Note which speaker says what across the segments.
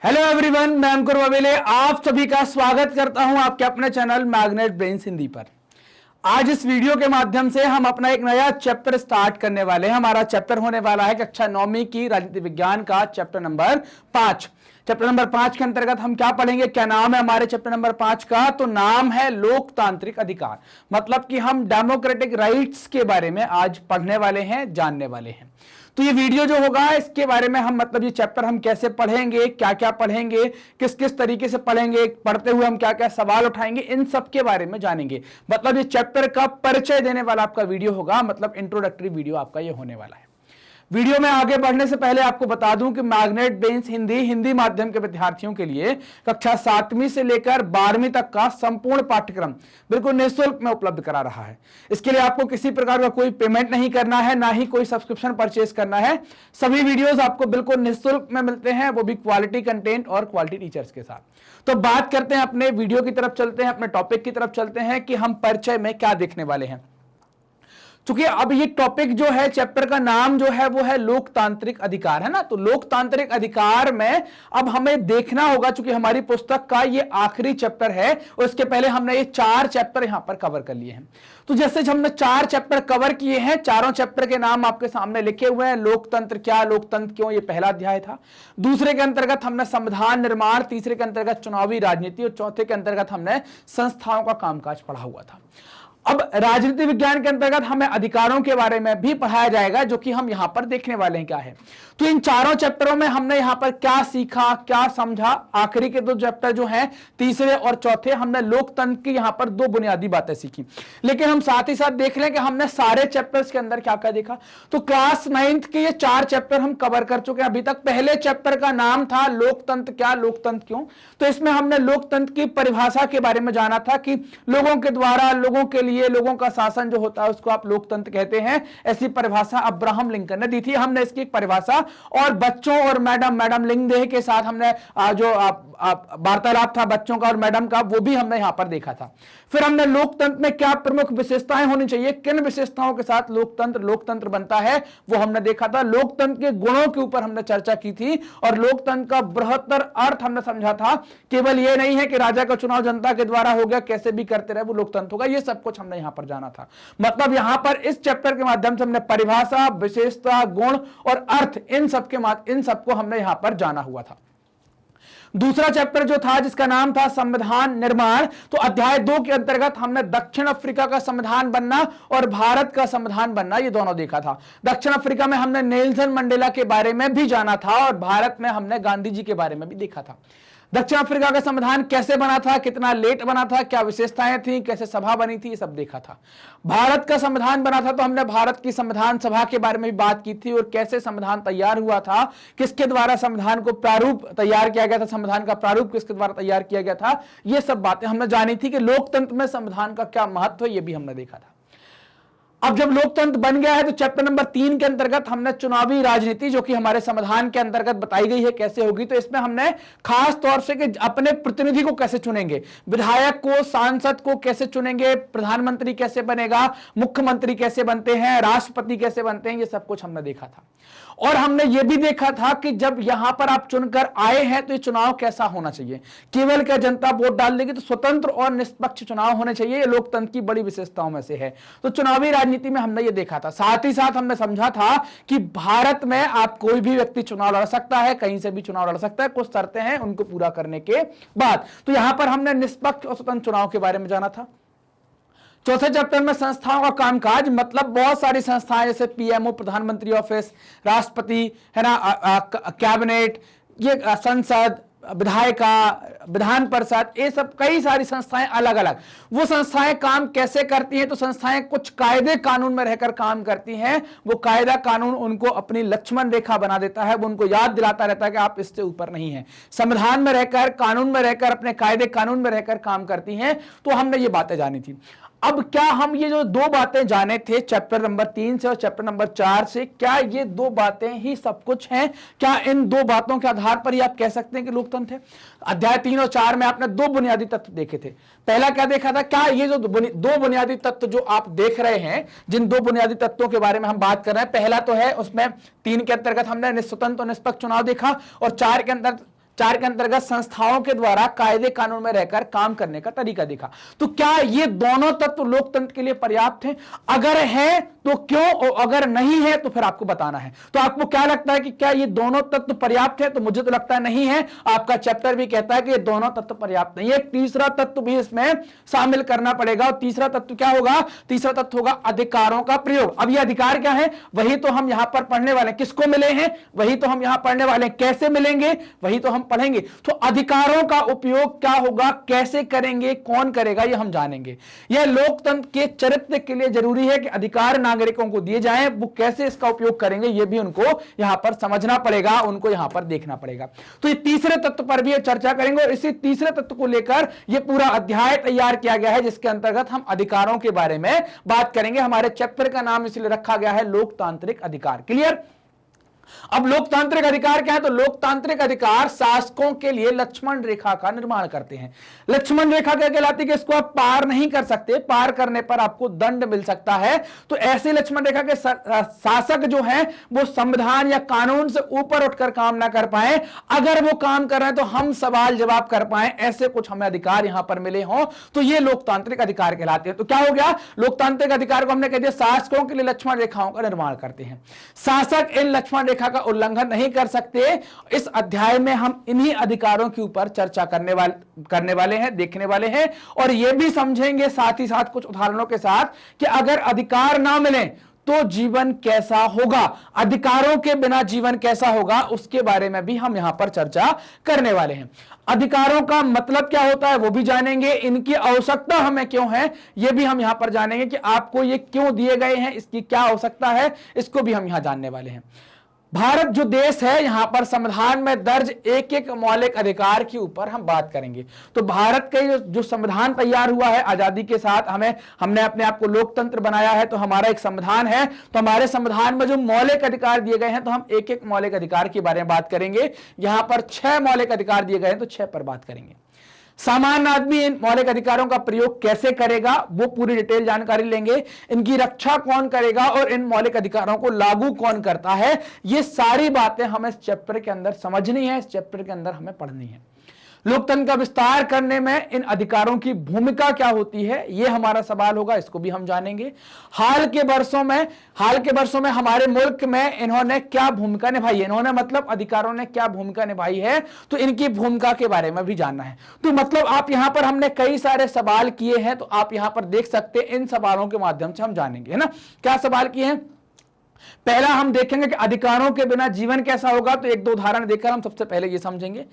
Speaker 1: Hello everyone, मैं अंकुर ववेले आप सभी का स्वागत करता हूं आपके अपने चैनल मैग्नेट ब्रेन्स हिंदी पर। आज इस वीडियो के माध्यम से हम अपना एक नया चैप्टर स्टार्ट करने वाले हैं। हमारा चैप्टर होने वाला है कक्षा 9वीं की राजनीति विज्ञान का चैप्टर नंबर 5। चैप्टर नंबर 5 के अंतर्गत हम क्या पढ़ेंगे, क्या नाम है हमारे चैप्टर नंबर 5 का? तो नाम है लोकतांत्रिक अधिकार। मतलब कि हम डेमोक्रेटिक राइट्स के बारे में आज पढ़ने वाले हैं, जानने वाले हैं। तो ये वीडियो जो होगा इसके बारे में हम मतलब ये चैप्टर हम कैसे पढ़ेंगे, क्या क्या पढ़ेंगे, किस किस तरीके से पढ़ेंगे, पढ़ते हुए हम क्या क्या सवाल उठाएंगे, इन सब के बारे में जानेंगे। मतलब ये चैप्टर का परिचय देने वाला आपका वीडियो होगा, मतलब इंट्रोडक्टरी वीडियो आपका ये होने वाला है। वीडियो में आगे बढ़ने से पहले आपको बता दूं कि मैग्नेट ब्रेन्स हिंदी माध्यम के विद्यार्थियों के लिए कक्षा 7वीं से लेकर 12वीं तक का संपूर्ण पाठ्यक्रम बिल्कुल निःशुल्क में उपलब्ध करा रहा है। इसके लिए आपको किसी प्रकार का कोई पेमेंट नहीं करना है, ना ही कोई सब्सक्रिप्शन परचेज करना है। सभी वीडियोस आपको बिल्कुल निःशुल्क में मिलते हैं, वो भी क्वालिटी कंटेंट और क्वालिटी टीचर्स के साथ। तो बात करते हैं, अपने वीडियो की तरफ चलते हैं, अपने टॉपिक की तरफ चलते हैं कि हम परिचय में क्या देखने वाले हैं। क्योंकि अब ये टॉपिक जो है, चैप्टर का नाम जो है वो है लोकतांत्रिक अधिकार, है ना। तो लोकतांत्रिक अधिकार में अब हमें देखना होगा, चूंकि हमारी पुस्तक का ये आखिरी चैप्टर है और इसके पहले हमने ये 4 चैप्टर यहां पर कवर कर लिए हैं। तो जैसे हमने 4 चैप्टर कवर किए हैं, चारों चैप्टर के नाम आपके सामने लिखे हुए हैं। लोकतंत्र क्या, लोकतंत्र क्यों, ये पहला अध्याय था। दूसरे के अंतर्गत हमने संविधान निर्माण, तीसरे के अंतर्गत चुनावी राजनीति और चौथे के अंतर्गत हमने संस्थाओं का कामकाज पढ़ा हुआ था। अब राजनीति विज्ञान के अंतर्गत हमें अधिकारों के बारे में भी पढ़ाया जाएगा, जो कि हम यहां पर देखने वाले हैं क्या है। तो इन चारों चैप्टरों में हमने यहां पर क्या सीखा, क्या समझा। आखिरी के 2 चैप्टर जो हैं, तीसरे और चौथे, हमने लोकतंत्र की यहां पर 2 बुनियादी बातें सीखी। लेकिन हम साथ ही साथ देख लें कि हमने सारे चैप्टर्स के अंदर क्या क्या देखा। तो क्लास 9th के ये 4 चैप्टर हम कवर कर चुके हैं अभी तक। पहले चैप्टर का नाम था लोकतंत्र क्या, लोकतंत्र क्यों। तो इसमें हमने लोकतंत्र की परिभाषा के बारे में जाना था कि लोगों के द्वारा, लोगों के लिए, लोगों का शासन जो होता है उसको आप लोकतंत्र कहते हैं। ऐसी परिभाषा अब्राहम लिंकन ने दी थी। हमने इसकी एक परिभाषा और बच्चों और मैडम लिंगदेह के साथ हमने जो वार्तालाप था बच्चों का और मैडम का, वो भी हमने यहां पर देखा था। फिर हमने लोकतंत्र में क्या प्रमुख विशेषताएं होनी चाहिए, किन विशेषताओं के साथ लोकतंत्र बनता है, वो हमने देखा था। लोकतंत्र के गुणों के ऊपर हमने चर्चा की थी और लोकतंत्र का बृहत्तर अर्थ हमने समझा था। केवल ये नहीं है कि राजा का चुनाव जनता के द्वारा हो गया, कैसे भी करते रहे वो लोकतंत्र होगा, ये सब कुछ हमने यहां पर जाना था। मतलब यहां पर इस चैप्टर के माध्यम से हमने परिभाषा, विशेषता, गुण और अर्थ, इन सबको हमने यहां पर जाना हुआ था। दूसरा चैप्टर जो था, जिसका नाम था संविधान निर्माण, तो अध्याय 2 के अंतर्गत हमने दक्षिण अफ्रीका का संविधान बनना और भारत का संविधान बनना, ये दोनों देखा था। दक्षिण अफ्रीका में हमने नेल्सन मंडेला के बारे में भी जाना था और भारत में हमने गांधी जी के बारे में भी देखा था। दक्षिण अफ्रीका का संविधान कैसे बना था, कितना लेट बना था, क्या विशेषताएं थी, कैसे सभा बनी थी, ये सब देखा था। भारत का संविधान बना था तो हमने भारत की संविधान सभा के बारे में भी बात की थी और कैसे संविधान तैयार हुआ था, किसके द्वारा संविधान को प्रारूप तैयार किया गया था, संविधान का प्रारूप किसके द्वारा तैयार किया गया था, ये सब बातें हमने जानी थी कि लोकतंत्र में संविधान का क्या महत्व है, ये भी हमने देखा था। अब जब लोकतंत्र बन गया है तो चैप्टर नंबर 3 के अंतर्गत हमने चुनावी राजनीति, जो कि हमारे संविधान के अंतर्गत बताई गई है कैसे होगी, तो इसमें हमने खास तौर से कि अपने प्रतिनिधि को कैसे चुनेंगे, विधायक को, सांसद को कैसे चुनेंगे, प्रधानमंत्री कैसे बनेगा, मुख्यमंत्री कैसे बनते हैं, राष्ट्रपति कैसे बनते हैं, ये सब कुछ हमने देखा था। और हमने ये भी देखा था कि जब यहां पर आप चुनकर आए हैं तो ये चुनाव कैसा होना चाहिए। केवल क्या जनता वोट डाल देगी, तो स्वतंत्र और निष्पक्ष चुनाव होने चाहिए। ये लोकतंत्र की बड़ी विशेषताओं में से है। तो चुनावी राजनीति में हमने ये देखा था। साथ ही साथ हमने समझा था कि भारत में आप कोई भी व्यक्ति चुनाव लड़ सकता है, कहीं से भी चुनाव लड़ सकता है, कुछ शर्तें हैं, उनको पूरा करने के बाद। तो यहां पर हमने निष्पक्ष और स्वतंत्र चुनाव के बारे में जाना था। चौथे चैप्टर में संस्थाओं का कामकाज, मतलब बहुत सारी संस्थाएं जैसे पीएमओ, प्रधानमंत्री ऑफिस, राष्ट्रपति, है ना, कैबिनेट, ये संसद, विधान परिषद, ये सब कई सारी संस्थाएं अलग अलग। वो संस्थाएं काम कैसे करती हैं, तो संस्थाएं कुछ कायदे कानून में रहकर काम करती हैं। वो कायदा कानून उनको अपनी लक्ष्मण रेखा बना देता है, वो उनको याद दिलाता रहता है कि आप इससे ऊपर नहीं है। संविधान में रहकर, कानून में रहकर, अपने कायदे कानून में रहकर काम करती हैं। तो हमने ये बातें जानी थी। अब क्या हम ये जो 2 बातें जाने थे चैप्टर नंबर 3 से और चैप्टर नंबर 4 से, क्या ये 2 बातें ही सब कुछ हैं? क्या इन 2 बातों के आधार पर ही आप कह सकते हैं कि लोकतंत्र है? अध्याय 3 और 4 में आपने 2 बुनियादी तत्व देखे थे। पहला क्या देखा था, क्या ये जो 2 बुनियादी तत्व जो आप देख रहे हैं, जिन 2 बुनियादी तत्वों के बारे में हम बात कर रहे हैं, पहला तो है उसमें 3 के अंतर्गत हमने स्वतंत्र और निष्पक्ष चुनाव देखा और 4 4 के अंतर्गत संस्थाओं के द्वारा कायदे कानून में रहकर काम करने का तरीका देखा। तो क्या ये दोनों तत्व लोकतंत्र के लिए पर्याप्त हैं? अगर है तो क्यों, और अगर नहीं है तो फिर आपको बताना है। तो आपको क्या लगता है कि क्या ये दोनों तत्व पर्याप्त है? तो मुझे तो लगता है नहीं है। आपका चैप्टर भी कहता है कि ये दोनों तत्व पर्याप्त नहीं है, एक तीसरा तत्व भी इसमें शामिल करना पड़ेगा। और तीसरा तत्व क्या होगा? तीसरा तत्व होगा अधिकारों का प्रयोग। अब ये अधिकार क्या है? वही तो हम यहां पर पढ़ने वाले हैं। किसको मिले हैं? वही तो हम यहां पढ़ने वाले हैं। कैसे मिलेंगे? वही तो हम पढ़ेंगे। तो अधिकारों का उपयोग क्या होगा, कैसे करेंगे, कौन करेगा, ये हम जानेंगे। यह लोकतंत्र के चरित्र के लिए जरूरी है कि अधिकार नागरिकों को दिए जाएं, वो कैसे इसका उपयोग करेंगे ये भी उनको यहां पर समझना पड़ेगा, उनको यहां पर देखना पड़ेगा। तो ये तीसरे तत्व पर भी चर्चा करेंगे और इसी तीसरे तत्व को लेकर ये पूरा अध्याय तैयार किया गया है, जिसके अंतर्गत हम अधिकारों के बारे में बात करेंगे। हमारे चैप्टर का नाम इसलिए रखा गया है लोकतांत्रिक अधिकार। क्लियर? अब लोकतांत्रिक अधिकार क्या है? तो लोकतांत्रिक अधिकार शासकों के लिए लक्ष्मण रेखा का निर्माण करते हैं। लक्ष्मण रेखा क्या कहलाती है? कि इसको आप पार नहीं कर सकते, पार करने पर आपको दंड मिल सकता है। तो ऐसे लक्ष्मण रेखा के शासक जो हैं वो संविधान या कानून से ऊपर उठकर काम ना कर पाए। अगर वो काम कर रहे हैं तो हम सवाल जवाब कर पाए, ऐसे कुछ हमें अधिकार यहां पर मिले हों, तो ये लोकतांत्रिक अधिकार कहलाते हैं। तो क्या हो गया? लोकतांत्रिक अधिकार को हमने कह दिया शासकों के लिए लक्ष्मण रेखाओं का निर्माण करते हैं। शासक इन लक्ष्मण रेखा का उल्लंघन नहीं कर सकते। इस अध्याय में हम इन्हीं अधिकारों के ऊपर चर्चा करने वाले हैं, देखने वाले हैं, और यह भी समझेंगे साथ ही साथ कुछ उदाहरणों के साथ कि अगर अधिकार ना मिले तो जीवन कैसा होगा, अधिकारों के बिना जीवन कैसा होगा, उसके बारे में भी हम यहां पर चर्चा करने वाले हैं। अधिकारों का मतलब क्या होता है वो भी जानेंगे, इनकी आवश्यकता हमें क्यों है ये भी हम यहां पर जानेंगे कि आपको ये क्यों दिए गए हैं, इसकी क्या आवश्यकता है, इसको भी हम यहां जानने वाले हैं। भारत जो देश है, यहां पर संविधान में दर्ज एक एक मौलिक अधिकार के ऊपर हम बात करेंगे। तो भारत का जो संविधान तैयार हुआ है आजादी के साथ, हमने अपने आप को लोकतंत्र बनाया है, तो हमारा एक संविधान है। तो हमारे संविधान में जो मौलिक अधिकार दिए गए हैं, तो हम एक एक मौलिक अधिकार के बारे में बात करेंगे। यहां पर 6 मौलिक अधिकार दिए गए हैं, तो 6 पर बात करेंगे। सामान्य आदमी इन मौलिक अधिकारों का प्रयोग कैसे करेगा वो पूरी डिटेल जानकारी लेंगे। इनकी रक्षा कौन करेगा और इन मौलिक अधिकारों को लागू कौन करता है, ये सारी बातें हमें इस चैप्टर के अंदर समझनी है, इस चैप्टर के अंदर हमें पढ़नी है। लोकतंत्र का विस्तार करने में इन अधिकारों की भूमिका क्या होती है, यह हमारा सवाल होगा, इसको भी हम जानेंगे। हाल के वर्षों में हमारे मुल्क में इन्होंने क्या भूमिका निभाई है, इन्होंने मतलब अधिकारों ने क्या भूमिका निभाई है, तो इनकी भूमिका के बारे में भी जानना है। तो मतलब आप यहां पर हमने कई सारे सवाल किए हैं, तो आप यहां पर देख सकते हैं, इन सवालों के माध्यम से हम जानेंगे, है ना। क्या सवाल किए हैं? पहला हम देखेंगे कि अधिकारों के बिना जीवन कैसा होगा, तो एक दो उदाहरण देखकर हम सबसे पहले ये समझेंगे।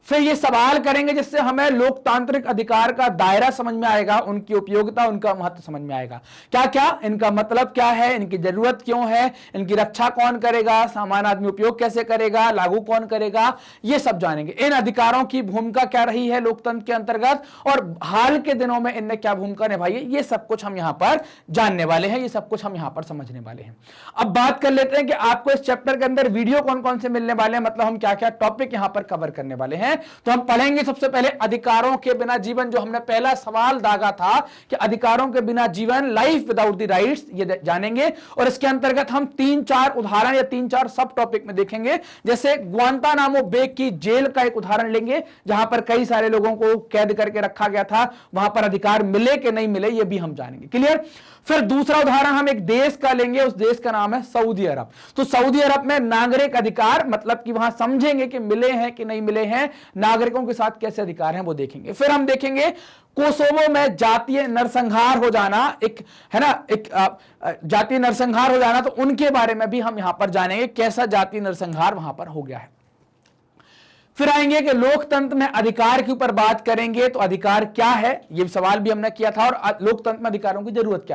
Speaker 1: फिर ये सवाल करेंगे जिससे हमें लोकतांत्रिक अधिकार का दायरा समझ में आएगा, उनकी उपयोगिता, उनका महत्व समझ में आएगा। क्या क्या इनका मतलब क्या है, इनकी जरूरत क्यों है, इनकी रक्षा कौन करेगा, सामान्य आदमी उपयोग कैसे करेगा, लागू कौन करेगा, ये सब जानेंगे। इन अधिकारों की भूमिका क्या रही है लोकतंत्र के अंतर्गत, और हाल के दिनों में इनने क्या भूमिका निभाई है, ये सब कुछ हम यहां पर जानने वाले हैं, ये सब कुछ हम यहां पर समझने वाले हैं। अब बात कर लेते हैं कि आपको इस चैप्टर के अंदर वीडियो कौन कौन से मिलने वाले हैं, मतलब हम क्या क्या टॉपिक यहां पर कवर करने वाले हैं। तो हम पढ़ेंगे सबसे पहले अधिकारों के बिना जीवन, जो हमने पहला सवाल दागा था कि अधिकारों के बिना जीवन, लाइफ विदाउट द राइट्स, ये जानेंगे। और इसके अंतर्गत हम 3-4 उदाहरण या 3-4 सब टॉपिक में देखेंगे। जैसे ग्वांतानामो बे की जेल का एक उदाहरण लेंगे, जहां पर कई सारे लोगों को कैद करके रखा गया था, वहां पर अधिकार मिले कि नहीं मिले, ये भी हम जानेंगे। क्लियर? फिर दूसरा उदाहरण हम एक देश का लेंगे, उस देश का नाम है सऊदी अरब। तो सऊदी अरब में नागरिक अधिकार, मतलब कि वहां समझेंगे कि मिले हैं कि नहीं मिले हैं, नागरिकों के साथ कैसे अधिकार हैं वो देखेंगे। फिर हम देखेंगे कोसोवो में जातीय नरसंहार हो जाना, जातीय नरसंहार हो जाना, तो उनके बारे में भी हम यहां पर जानेंगे कैसा जातीय नरसंहार वहां पर हो गया है। फिर आएंगे कि लोकतंत्र में अधिकार के ऊपर बात करेंगे, तो अधिकार क्या है, यह सवाल भी हमने किया था, और लोकतंत्र में अधिकारों की जरूरत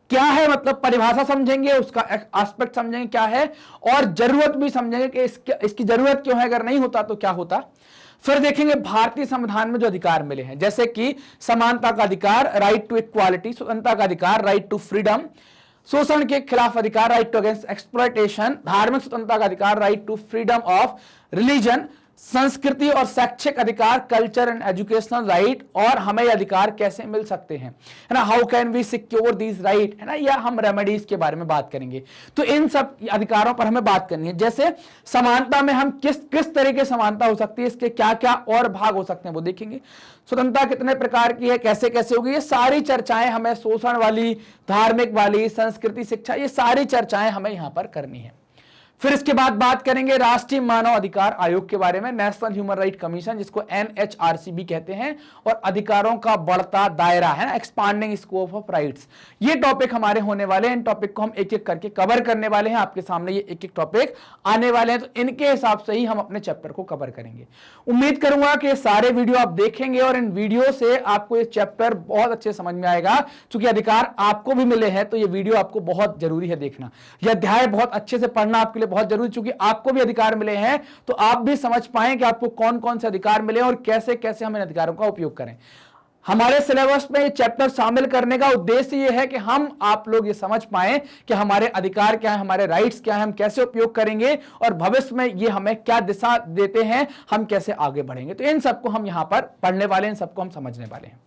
Speaker 1: क्या है, मतलब परिभाषा समझेंगे, उसका एस्पेक्ट समझेंगे क्या है, और जरूरत भी समझेंगे कि इसकी जरूरत क्यों है, अगर नहीं होता तो क्या होता। फिर देखेंगे भारतीय संविधान में जो अधिकार मिले हैं, जैसे कि समानता का अधिकार, राइट टू इक्वालिटी, स्वतंत्रता का अधिकार, राइट टू फ्रीडम, शोषण के खिलाफ अधिकार, राइट टू अगेंस्ट एक्सप्लॉयटेशन, धार्मिक स्वतंत्रता का अधिकार, right to freedom of religion, संस्कृति और शैक्षिक अधिकार, कल्चर एंड एजुकेशनल राइट, और हमें ये अधिकार कैसे मिल सकते हैं, है ना, how can we secure these right, है ना, या हम रेमेडीज के बारे में बात करेंगे। तो इन सब अधिकारों पर हमें बात करनी है। जैसे समानता में हम किस तरह की समानता हो सकती है, इसके क्या क्या और भाग हो सकते हैं वो देखेंगे। स्वतंत्रता कितने प्रकार की है, कैसे कैसे होगी, ये सारी चर्चाएं हमें, शोषण वाली, धार्मिक वाली, संस्कृति, शिक्षा, ये सारी चर्चाएं हमें यहां पर करनी है। फिर इसके बाद बात करेंगे राष्ट्रीय मानव अधिकार आयोग के बारे में, नेशनल ह्यूमन राइट कमीशन, जिसको NHRC भी कहते हैं, और अधिकारों का बढ़ता दायरा, है ना, एक्सपांडिंग स्कोप ऑफ राइट्स। ये टॉपिक हमारे होने वाले हैं। इन टॉपिक को हम एक एक करके कवर करने वाले हैं। आपके सामने ये एक एक टॉपिक आने वाले हैं, तो इनके हिसाब से ही हम अपने चैप्टर को कवर करेंगे। उम्मीद करूंगा कि सारे वीडियो आप देखेंगे और इन वीडियो से आपको ये चैप्टर बहुत अच्छे समझ में आएगा। क्योंकि अधिकार आपको भी मिले हैं, तो ये वीडियो आपको बहुत जरूरी है देखना। यह अध्याय बहुत अच्छे से पढ़ना आपके लिए बहुत जरूरी, क्योंकि आपको भी अधिकार मिले हैं, तो आप भी समझ पाएं कि आपको कौन कौन से अधिकार मिले और कैसे कैसे हम इन अधिकारों का उपयोग करें। हमारे सिलेबस में ये चैप्टर शामिल करने का उद्देश्य ये है कि हम आप लोग ये समझ पाएं कि हमारे अधिकार क्या है, हमारे राइट्स क्या है, हम कैसे उपयोग करेंगे और भविष्य में ये हमें क्या दिशा देते हैं, हम कैसे आगे बढ़ेंगे। तो इन सबको हम यहां पर पढ़ने वाले हैं, इन सबको हम समझने वाले हैं।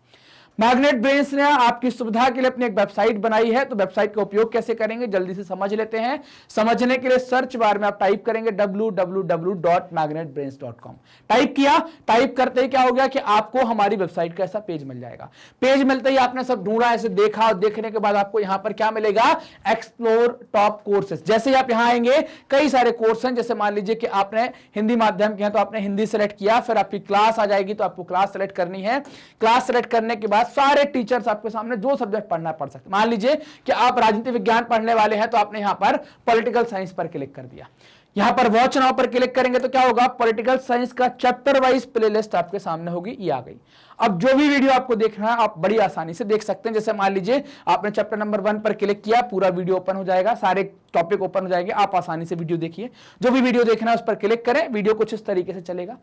Speaker 1: मैग्नेट ब्रेन्स ने आपकी सुविधा के लिए अपनी एक वेबसाइट बनाई है, तो वेबसाइट का उपयोग कैसे करेंगे जल्दी से समझ लेते हैं। समझने के लिए सर्च बार में आप टाइप करेंगे www.magnetbrains.com। टाइप किया, टाइप करते ही क्या हो गया कि आपको हमारी वेबसाइट का ऐसा पेज मिल जाएगा। पेज मिलते ही आपने सब ढूंढा, ऐसे देखा, और देखने के बाद आपको यहां पर क्या मिलेगा, एक्सप्लोर टॉप कोर्सेज। जैसे ही आप यहां आएंगे, कई सारे कोर्स हैं। जैसे मान लीजिए कि आपने हिंदी माध्यम के हैं, तो आपने हिंदी सेलेक्ट किया, फिर आपकी क्लास आ जाएगी, तो आपको क्लास सेलेक्ट करनी है। क्लास सेलेक्ट करने के बाद सारे टीचर्स आपके सामने जो सब्जेक्ट पढ़ना पढ़ सकते। मान लीजिए कि आप राजनीति विज्ञान पढ़ने वाले हैं, तो आपने यहां पर पॉलिटिकल साइंस पर क्लिक कर दिया। यहां पर वॉच नाउ पर क्लिक करेंगे तो क्या होगा, पॉलिटिकल साइंस का चैप्टर वाइज प्लेलिस्ट आपके सामने होगी, ये आ गई। अब जो भी वीडियो आपको देखना है, आप बड़ी आसानी से देख सकते हैं। जैसे मान लीजिए आपने चैप्टर नंबर 1 पर क्लिक किया, पूरा वीडियो ओपन हो जाएगा, सारे टॉपिक ओपन हो जाएंगे, आप आसानी से वीडियो देखिए। जो भी वीडियो देखना है उस पर क्लिक करें, वीडियो कुछ इस तरीके से चलेगा।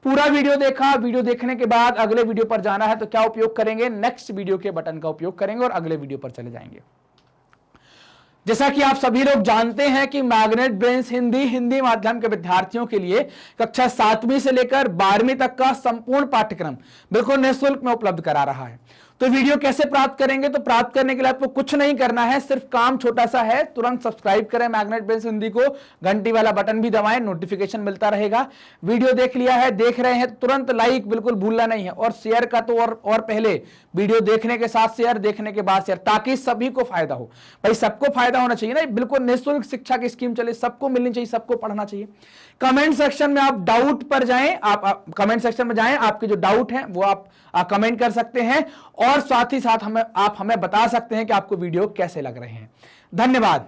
Speaker 1: पूरा वीडियो देखा, वीडियो देखने के बाद अगले वीडियो पर जाना है, तो क्या उपयोग करेंगे, नेक्स्ट वीडियो के बटन का उपयोग करेंगे और अगले वीडियो पर चले जाएंगे। जैसा कि आप सभी लोग जानते हैं कि मैग्नेट ब्रेन्स हिंदी माध्यम के विद्यार्थियों के लिए कक्षा 7वीं से लेकर 12वीं तक का संपूर्ण पाठ्यक्रम बिल्कुल निःशुल्क में उपलब्ध करा रहा है। तो वीडियो कैसे प्राप्त करेंगे, तो प्राप्त करने के लिए आपको कुछ नहीं करना है, सिर्फ काम छोटा सा है, तुरंत सब्सक्राइब करें मैग्नेट ब्रेन्स हिंदी को, घंटी वाला बटन भी दबाएं, नोटिफिकेशन मिलता रहेगा। वीडियो देख लिया है, देख रहे हैं, तुरंत लाइक बिल्कुल भूलना नहीं है, और शेयर का तो और पहले वीडियो देखने के साथ शेयर, देखने के बाद शेयर, ताकि सभी को फायदा हो। भाई सबको फायदा होना चाहिए ना, बिल्कुल निःशुल्क शिक्षा की स्कीम चले, सबको मिलनी चाहिए, सबको पढ़ना चाहिए। कमेंट सेक्शन में आप डाउट पर जाएं, आप कमेंट सेक्शन में जाएं, आपके जो डाउट हैं वो आप कमेंट कर सकते हैं, और साथ ही साथ आप हमें बता सकते हैं कि आपको वीडियो कैसे लग रहे हैं। धन्यवाद।